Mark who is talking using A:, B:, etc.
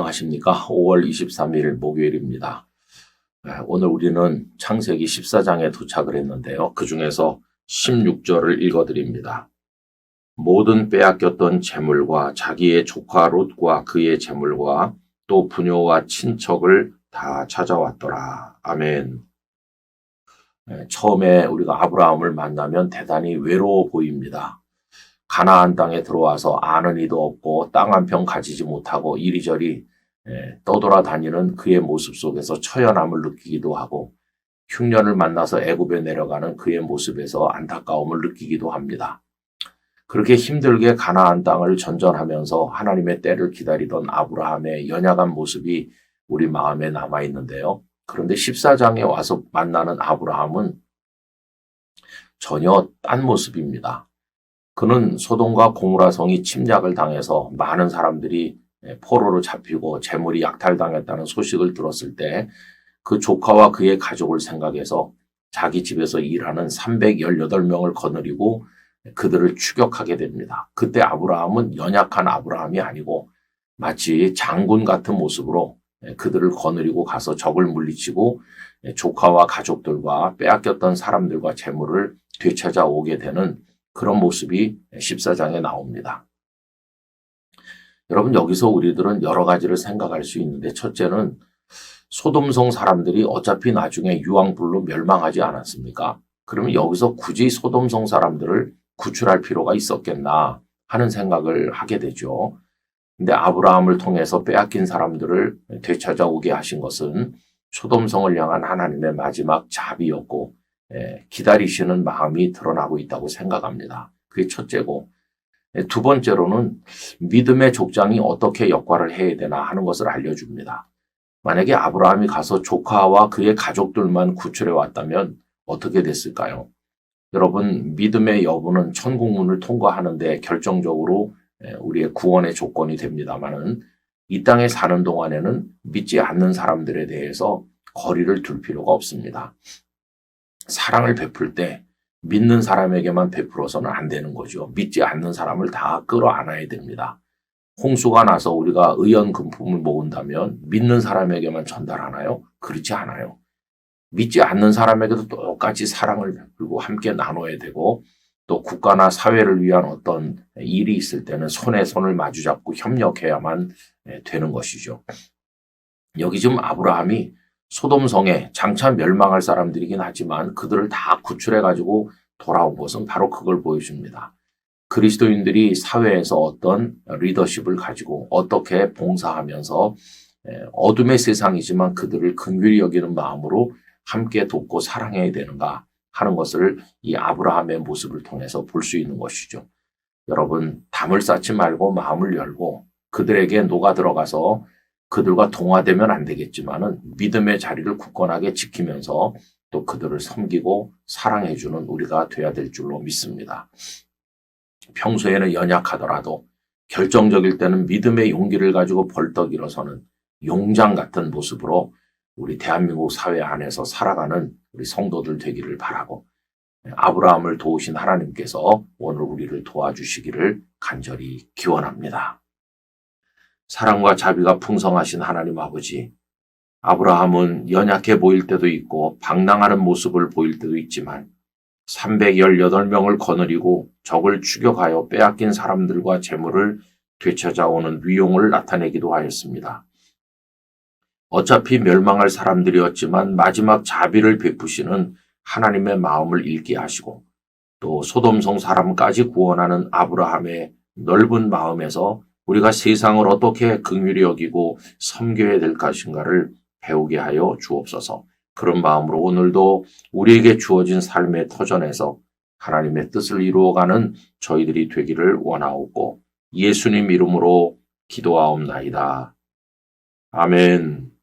A: 안녕하십니까. 5월 23일 목요일입니다. 오늘 우리는 창세기 14장에 도착을 했는데요. 그 중에서 16절을 읽어드립니다. 모든 빼앗겼던 재물과 자기의 조카 롯과 그의 재물과 또 부녀와 친척을 다 찾아왔더라. 아멘. 처음에 우리가 아브라함을 만나면 대단히 외로워 보입니다. 가나안 땅에 들어와서 아는 이도 없고 땅 한 평 가지지 못하고 이리저리 떠돌아다니는 그의 모습 속에서 처연함을 느끼기도 하고 흉년을 만나서 애굽에 내려가는 그의 모습에서 안타까움을 느끼기도 합니다. 그렇게 힘들게 가나안 땅을 전전하면서 하나님의 때를 기다리던 아브라함의 연약한 모습이 우리 마음에 남아있는데요. 그런데 14장에 와서 만나는 아브라함은 전혀 딴 모습입니다. 그는 소돔과 고모라 성이 침략을 당해서 많은 사람들이 포로로 잡히고 재물이 약탈당했다는 소식을 들었을 때 그 조카와 그의 가족을 생각해서 자기 집에서 일하는 318명을 거느리고 그들을 추격하게 됩니다. 그때 아브라함은 연약한 아브라함이 아니고 마치 장군 같은 모습으로 그들을 거느리고 가서 적을 물리치고 조카와 가족들과 빼앗겼던 사람들과 재물을 되찾아오게 되는 그런 모습이 14장에 나옵니다. 여러분, 여기서 우리들은 여러 가지를 생각할 수 있는데, 첫째는 소돔성 사람들이 어차피 나중에 유황불로 멸망하지 않았습니까? 그러면 여기서 굳이 소돔성 사람들을 구출할 필요가 있었겠나 하는 생각을 하게 되죠. 근데 아브라함을 통해서 빼앗긴 사람들을 되찾아오게 하신 것은 소돔성을 향한 하나님의 마지막 자비였고 기다리시는 마음이 드러나고 있다고 생각합니다. 그게 첫째고, 두 번째로는 믿음의 족장이 어떻게 역할을 해야 되나 하는 것을 알려줍니다. 만약에 아브라함이 가서 조카와 그의 가족들만 구출해 왔다면 어떻게 됐을까요? 여러분, 믿음의 여부는 천국문을 통과하는데 결정적으로 우리의 구원의 조건이 됩니다만은 이 땅에 사는 동안에는 믿지 않는 사람들에 대해서 거리를 둘 필요가 없습니다. 사랑을 베풀 때 믿는 사람에게만 베풀어서는 안 되는 거죠. 믿지 않는 사람을 다 끌어안아야 됩니다. 홍수가 나서 우리가 의연금품을 모은다면 믿는 사람에게만 전달하나요? 그렇지 않아요. 믿지 않는 사람에게도 똑같이 사랑을 베풀고 함께 나눠야 되고, 또 국가나 사회를 위한 어떤 일이 있을 때는 손에 손을 마주잡고 협력해야만 되는 것이죠. 여기 지금 아브라함이 소돔성에 장차 멸망할 사람들이긴 하지만 그들을 다 구출해가지고 돌아온 것은 바로 그걸 보여줍니다. 그리스도인들이 사회에서 어떤 리더십을 가지고 어떻게 봉사하면서 어둠의 세상이지만 그들을 긍휼히 여기는 마음으로 함께 돕고 사랑해야 되는가 하는 것을 이 아브라함의 모습을 통해서 볼 수 있는 것이죠. 여러분, 담을 쌓지 말고 마음을 열고 그들에게 녹아 들어가서 그들과 동화되면 안 되겠지만은 믿음의 자리를 굳건하게 지키면서 또 그들을 섬기고 사랑해주는 우리가 돼야 될 줄로 믿습니다. 평소에는 연약하더라도 결정적일 때는 믿음의 용기를 가지고 벌떡 일어서는 용장 같은 모습으로 우리 대한민국 사회 안에서 살아가는 우리 성도들 되기를 바라고, 아브라함을 도우신 하나님께서 오늘 우리를 도와주시기를 간절히 기원합니다. 사랑과 자비가 풍성하신 하나님 아버지, 아브라함은 연약해 보일 때도 있고 방랑하는 모습을 보일 때도 있지만 318명을 거느리고 적을 추격하여 빼앗긴 사람들과 재물을 되찾아오는 위용을 나타내기도 하였습니다. 어차피 멸망할 사람들이었지만 마지막 자비를 베푸시는 하나님의 마음을 읽게 하시고, 또 소돔성 사람까지 구원하는 아브라함의 넓은 마음에서 우리가 세상을 어떻게 긍휼히 여기고 섬겨야 될 것인가를 배우게 하여 주옵소서. 그런 마음으로 오늘도 우리에게 주어진 삶의 터전에서 하나님의 뜻을 이루어가는 저희들이 되기를 원하옵고 예수님 이름으로 기도하옵나이다. 아멘.